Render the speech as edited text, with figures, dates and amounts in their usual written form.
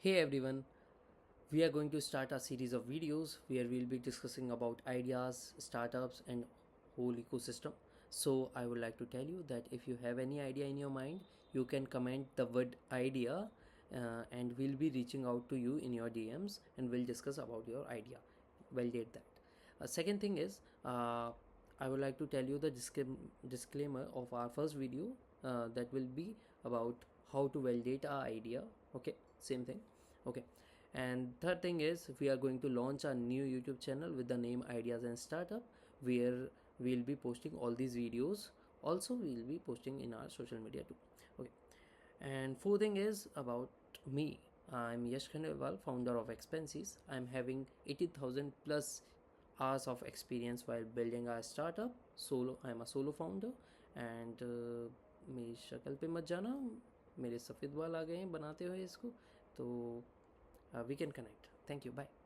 Hey everyone, we are going to start a series of videos where we'll be discussing about ideas, startups, and whole ecosystem. So, I would like to tell you that if you have any idea in your mind, you can comment the word idea and we'll be reaching out to you in your DMs and we'll discuss about your idea. Validate that. Second thing is, I would like to tell you the disclaimer of our first video that will be about how to validate our idea. Okay, same thing. Okay, and third thing is we are going to launch a new YouTube channel with the name Ideas and Startup, where we'll be posting all these videos. Also, we'll be posting in our social media too. Okay, and fourth thing is about me. I'm Yash Khandelwal, founder of Xpensease. I'm having 80,000 plus hours of experience while building a startup. Solo, I'm a solo founder, and मेरी शक्ल पे मत जाना, मेरे सफ़ेद बाल आ गए हैं बनाते हुए इसको, तो we can connect. Thank you. Bye.